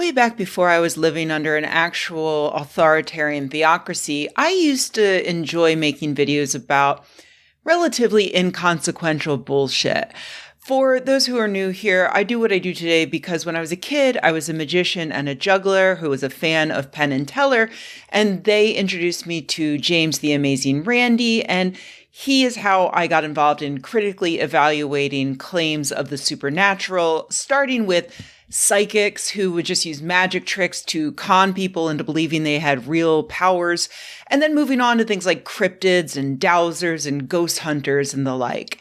way back before I was living under an actual authoritarian theocracy, I used to enjoy making videos about relatively inconsequential bullshit. For those who are new here, I do what I do today because when I was a kid, I was a magician and a juggler who was a fan of Penn and Teller, and they introduced me to James the Amazing Randi, and he is how I got involved in critically evaluating claims of the supernatural, starting with psychics who would just use magic tricks to con people into believing they had real powers, and then moving on to things like cryptids and dowsers and ghost hunters and the like.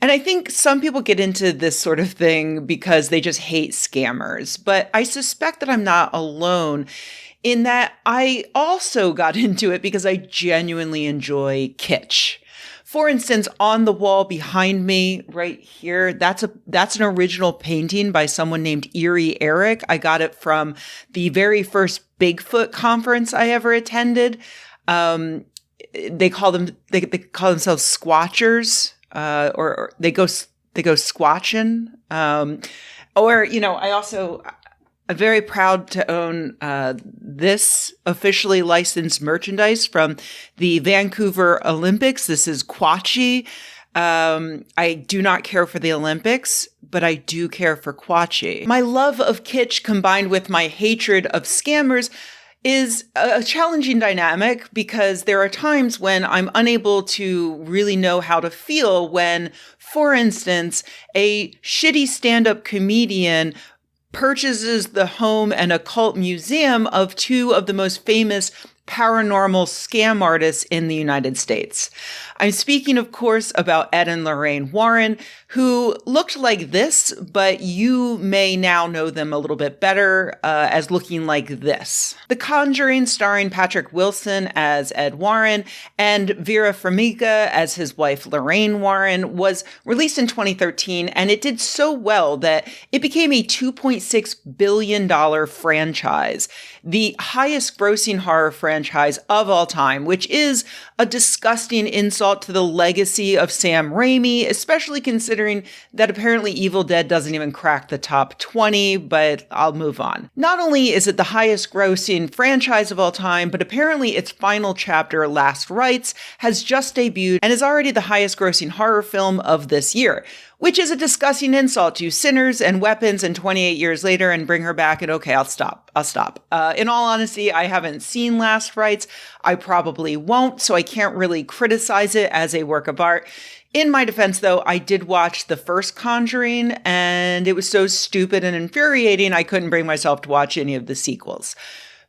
And I think some people get into this sort of thing because they just hate scammers, but I suspect that I'm not alone in that I also got into it because I genuinely enjoy kitsch. For instance, on the wall behind me right here, that's an original painting by someone named Erie Eric. I got it from the very first Bigfoot conference I ever attended. They call themselves squatchers, or they go squatching. I'm very proud to own this officially licensed merchandise from the Vancouver Olympics. This is Quatchy. I do not care for the Olympics, but I do care for Quatchy. My love of kitsch combined with my hatred of scammers is a challenging dynamic because there are times when I'm unable to really know how to feel when, for instance, a shitty stand-up comedian purchases the home and occult museum of two of the most famous paranormal scam artists in the United States. I'm speaking, of course, about Ed and Lorraine Warren, who looked like this, but you may now know them a little bit better as looking like this. The Conjuring, starring Patrick Wilson as Ed Warren and Vera Farmiga as his wife Lorraine Warren, was released in 2013, and it did so well that it became a $2.6 billion franchise, the highest grossing horror franchise of all time, which is a disgusting insult to the legacy of Sam Raimi, especially considering that apparently Evil Dead doesn't even crack the top 20, but I'll move on. Not only is it the highest grossing franchise of all time, but apparently its final chapter, Last Rites, has just debuted and is already the highest grossing horror film of this year, which is a disgusting insult to Sinners and Weapons and 28 years later and Bring Her Back and okay, I'll stop. In all honesty, I haven't seen Last Rites. I probably won't, so I can't really criticize it as a work of art. In my defense, though, I did watch the first Conjuring, and it was so stupid and infuriating, I couldn't bring myself to watch any of the sequels.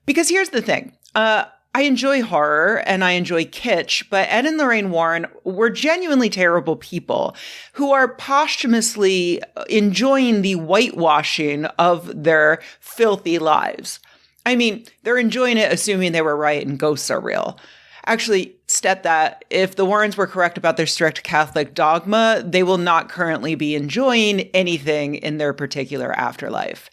Because here's the thing. I enjoy horror and I enjoy kitsch, but Ed and Lorraine Warren were genuinely terrible people who are posthumously enjoying the whitewashing of their filthy lives. I mean, they're enjoying it assuming they were right and ghosts are real. Actually, stat that if the Warrens were correct about their strict Catholic dogma, they will not currently be enjoying anything in their particular afterlife.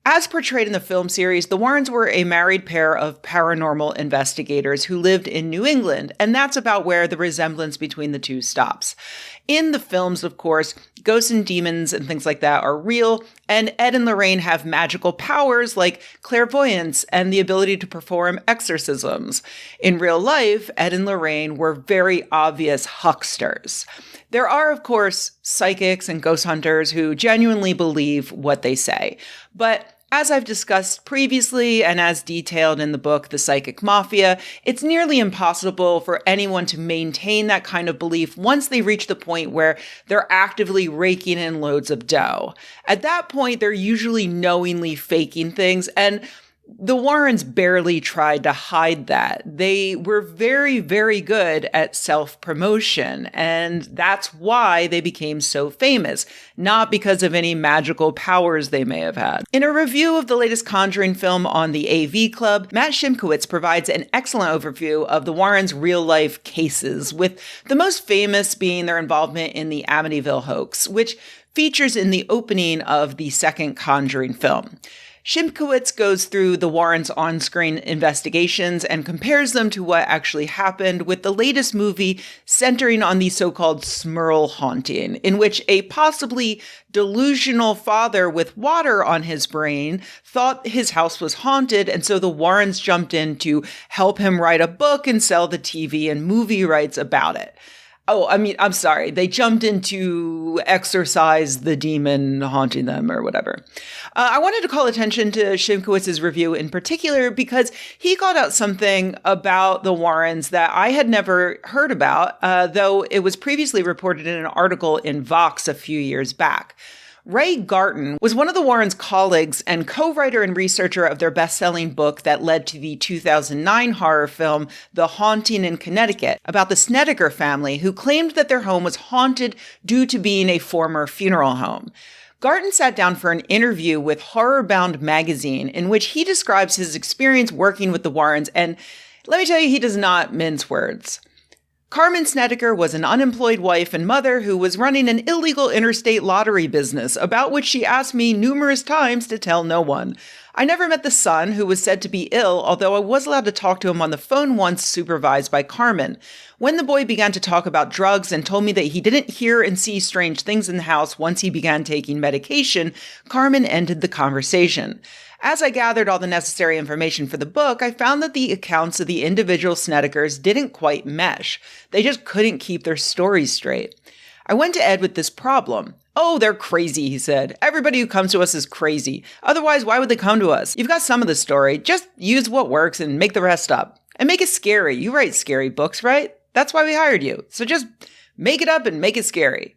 As portrayed in the film series, the Warrens were a married pair of paranormal investigators who lived in New England, and that's about where the resemblance between the two stops. In the films, of course, ghosts and demons and things like that are real, and Ed and Lorraine have magical powers like clairvoyance and the ability to perform exorcisms. In real life, Ed and Lorraine were very obvious hucksters. There are, of course, psychics and ghost hunters who genuinely believe what they say. But as I've discussed previously and as detailed in the book, The Psychic Mafia, it's nearly impossible for anyone to maintain that kind of belief once they reach the point where they're actively raking in loads of dough. At that point, they're usually knowingly faking things, and the Warrens barely tried to hide that. They were very, very good at self-promotion, and that's why they became so famous, not because of any magical powers they may have had. In a review of the latest Conjuring film on the AV Club, Matt Shimkowitz provides an excellent overview of the Warrens' real-life cases, with the most famous being their involvement in the Amityville hoax, which features in the opening of the second Conjuring film. Shimkowitz goes through the Warrens' on-screen investigations and compares them to what actually happened with the latest movie centering on the so-called Smurl haunting, in which a possibly delusional father with water on his brain thought his house was haunted, and so the Warrens jumped in to help him write a book and sell the TV and movie rights about it. Oh, I mean, I'm sorry. They jumped in to exorcise the demon haunting them or whatever. I wanted to call attention to Shimkowitz's review in particular because he called out something about the Warrens that I had never heard about, though it was previously reported in an article in Vox a few years back. Ray Garton was one of the Warrens' colleagues and co-writer and researcher of their best-selling book that led to the 2009 horror film The Haunting in Connecticut, about the Snedeker family who claimed that their home was haunted due to being a former funeral home. Garton sat down for an interview with Horrorbound magazine in which he describes his experience working with the Warrens, and let me tell you, he does not mince words. Carmen Snedeker was an unemployed wife and mother who was running an illegal interstate lottery business, about which she asked me numerous times to tell no one. I never met the son, who was said to be ill, although I was allowed to talk to him on the phone once, supervised by Carmen. When the boy began to talk about drugs and told me that he didn't hear and see strange things in the house once he began taking medication, Carmen ended the conversation. As I gathered all the necessary information for the book, I found that the accounts of the individual Snedekers didn't quite mesh. They just couldn't keep their stories straight. I went to Ed with this problem. "Oh, they're crazy," he said. "Everybody who comes to us is crazy. Otherwise, why would they come to us? You've got some of the story. Just use what works and make the rest up. And make it scary. You write scary books, right? That's why we hired you. So just make it up and make it scary."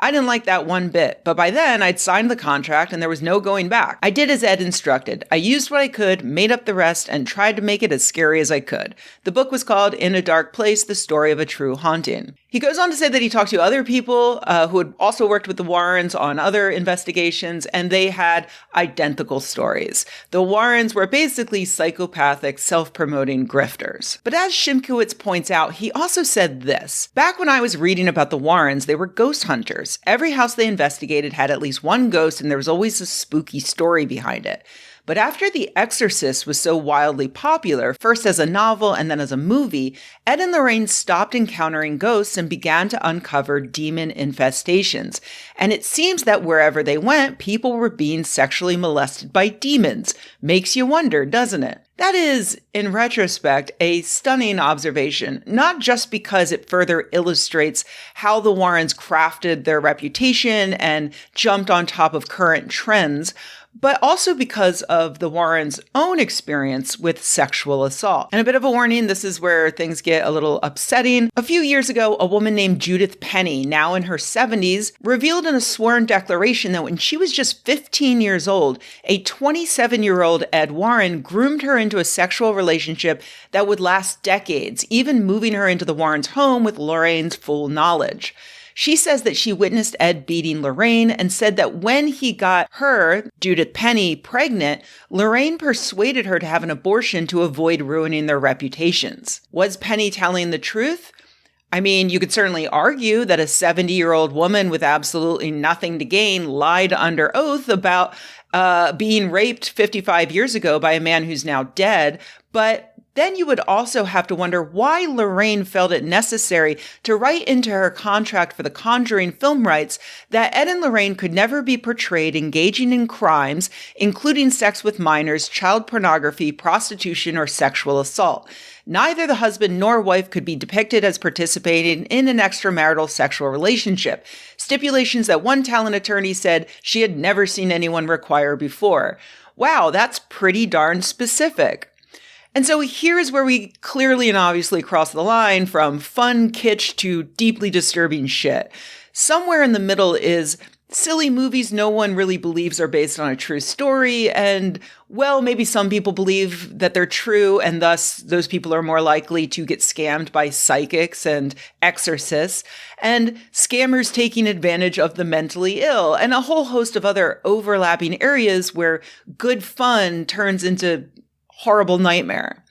I didn't like that one bit, but by then I'd signed the contract and there was no going back. I did as Ed instructed. I used what I could, made up the rest, and tried to make it as scary as I could. The book was called In a Dark Place, The Story of a True Haunting. He goes on to say that he talked to other people who had also worked with the Warrens on other investigations, and they had identical stories. The Warrens were basically psychopathic, self-promoting grifters. But as Shimkowitz points out, he also said this: "Back when I was reading about the Warrens, they were ghost hunters. Every house they investigated had at least one ghost, and there was always a spooky story behind it. But after The Exorcist was so wildly popular, first as a novel and then as a movie, Ed and Lorraine stopped encountering ghosts and began to uncover demon infestations. And it seems that wherever they went, people were being sexually molested by demons. Makes you wonder, doesn't it?" That is, in retrospect, a stunning observation, not just because it further illustrates how the Warrens crafted their reputation and jumped on top of current trends, but also because of the Warrens' own experience with sexual assault. And a bit of a warning, this is where things get a little upsetting. A few years ago, a woman named Judith Penny, now in her 70s, revealed in a sworn declaration that when she was just 15 years old, a 27-year-old Ed Warren groomed her into a sexual relationship that would last decades, even moving her into the Warrens' home with Lorraine's full knowledge. She says that she witnessed Ed beating Lorraine and said that when he got her, Judith Penny, pregnant, Lorraine persuaded her to have an abortion to avoid ruining their reputations. Was Penny telling the truth? I mean, you could certainly argue that a 70-year-old woman with absolutely nothing to gain lied under oath about being raped 55 years ago by a man who's now dead, but then you would also have to wonder why Lorraine felt it necessary to write into her contract for the Conjuring film rights that Ed and Lorraine could never be portrayed engaging in crimes, including sex with minors, child pornography, prostitution, or sexual assault. Neither the husband nor wife could be depicted as participating in an extramarital sexual relationship, stipulations that one talent attorney said she had never seen anyone require before. Wow, that's pretty darn specific. And so here's where we clearly and obviously cross the line from fun kitsch to deeply disturbing shit. Somewhere in the middle is silly movies no one really believes are based on a true story, and, well, maybe some people believe that they're true, and thus those people are more likely to get scammed by psychics and exorcists, and scammers taking advantage of the mentally ill, and a whole host of other overlapping areas where good fun turns into horrible nightmare.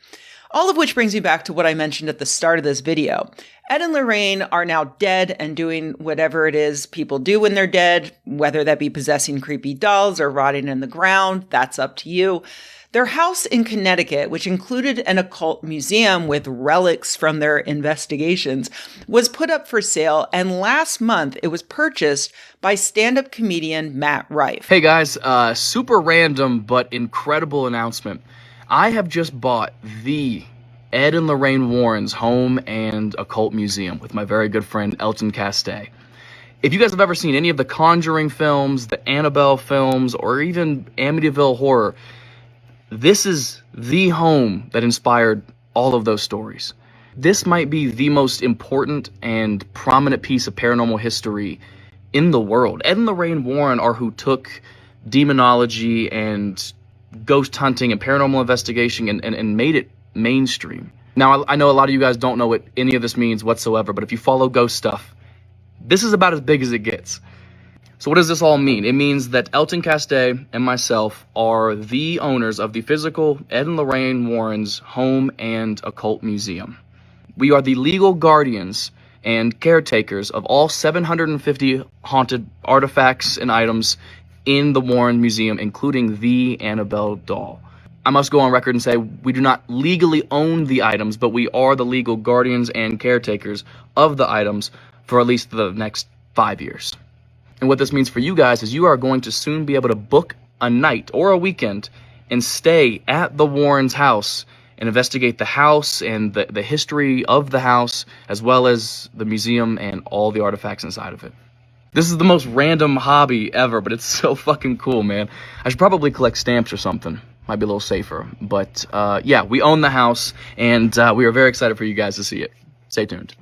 All of which brings me back to what I mentioned at the start of this video. Ed and Lorraine are now dead and doing whatever it is people do when they're dead, whether that be possessing creepy dolls or rotting in the ground, that's up to you. Their house in Connecticut, which included an occult museum with relics from their investigations, was put up for sale, and last month it was purchased by stand-up comedian Matt Rife. Hey guys, super random but incredible announcement. I have just bought the Ed and Lorraine Warren's Home and Occult Museum with my very good friend Elton Castay. If you guys have ever seen any of the Conjuring films, the Annabelle films, or even Amityville Horror, this is the home that inspired all of those stories. This might be the most important and prominent piece of paranormal history in the world. Ed and Lorraine Warren are who took demonology and ghost hunting and paranormal investigation and made it mainstream. Now, I know a lot of you guys don't know what any of this means whatsoever, but if you follow ghost stuff, this is about as big as it gets. So what does this all mean? It means that Elton Castay and myself are the owners of the physical Ed and Lorraine Warren's Home and Occult Museum. We are the legal guardians and caretakers of all 750 haunted artifacts and items in the Warren Museum, including the Annabelle doll. I must go on record and say we do not legally own the items, but we are the legal guardians and caretakers of the items for at least the next 5 years. And what this means for you guys is you are going to soon be able to book a night or a weekend and stay at the Warren's house and investigate the house and the history of the house, as well as the museum and all the artifacts inside of it. This is the most random hobby ever, but it's so fucking cool, man. I should probably collect stamps or something. Might be a little safer. But yeah, we own the house, and we are very excited for you guys to see it. Stay tuned.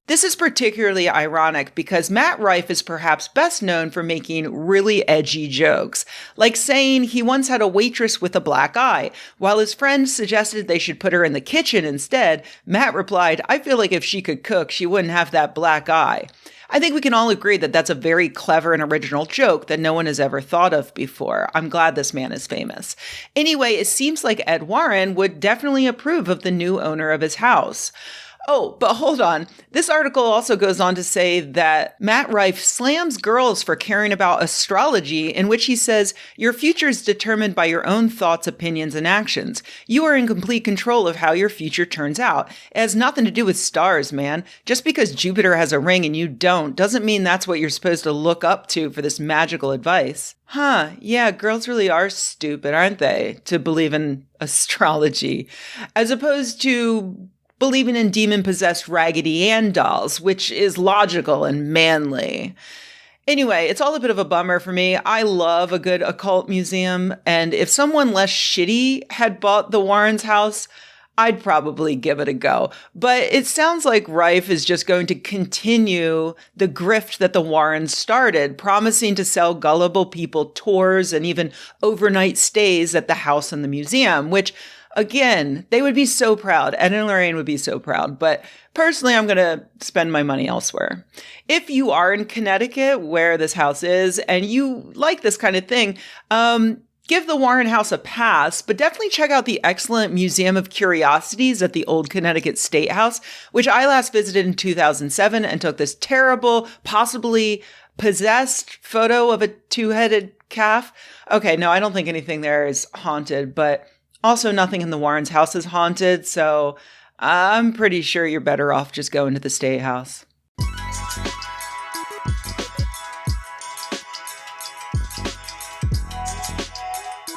This is particularly ironic because Matt Rife is perhaps best known for making really edgy jokes, like saying he once had a waitress with a black eye. While his friend suggested they should put her in the kitchen instead, Matt replied, "I feel like if she could cook, she wouldn't have that black eye." I think we can all agree that that's a very clever and original joke that no one has ever thought of before. I'm glad this man is famous. Anyway, it seems like Ed Warren would definitely approve of the new owner of his house. Oh, but hold on. This article also goes on to say that Matt Rife slams girls for caring about astrology, in which he says, "Your future is determined by your own thoughts, opinions, and actions. You are in complete control of how your future turns out. It has nothing to do with stars, man. Just because Jupiter has a ring and you don't doesn't mean that's what you're supposed to look up to for this magical advice." Huh, yeah, girls really are stupid, aren't they, to believe in astrology, as opposed to believing in demon-possessed Raggedy Ann dolls, which is logical and manly. Anyway, it's all a bit of a bummer for me. I love a good occult museum, and if someone less shitty had bought the Warren's house, I'd probably give it a go. But it sounds like Rife is just going to continue the grift that the Warrens started, promising to sell gullible people tours and even overnight stays at the house and the museum, which, again, they would be so proud. Ed and Lorraine would be so proud. But personally, I'm going to spend my money elsewhere. If you are in Connecticut, where this house is, and you like this kind of thing, give the Warren House a pass, but definitely check out the excellent Museum of Curiosities at the Old Connecticut State House, which I last visited in 2007 and took this terrible, possibly possessed photo of a two-headed calf. Okay, no, I don't think anything there is haunted, but also nothing in the Warren's house is haunted, so I'm pretty sure you're better off just going to the State House.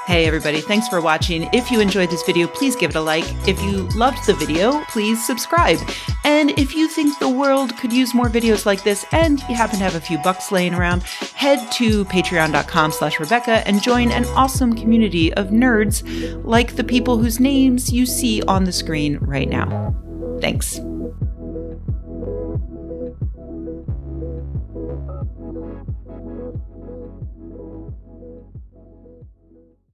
Hey everybody, thanks for watching. If you enjoyed this video, please give it a like. If you loved the video, please subscribe. And if you think the world could use more videos like this and you happen to have a few bucks laying around, head to patreon.com/Rebecca and join an awesome community of nerds like the people whose names you see on the screen right now. Thanks.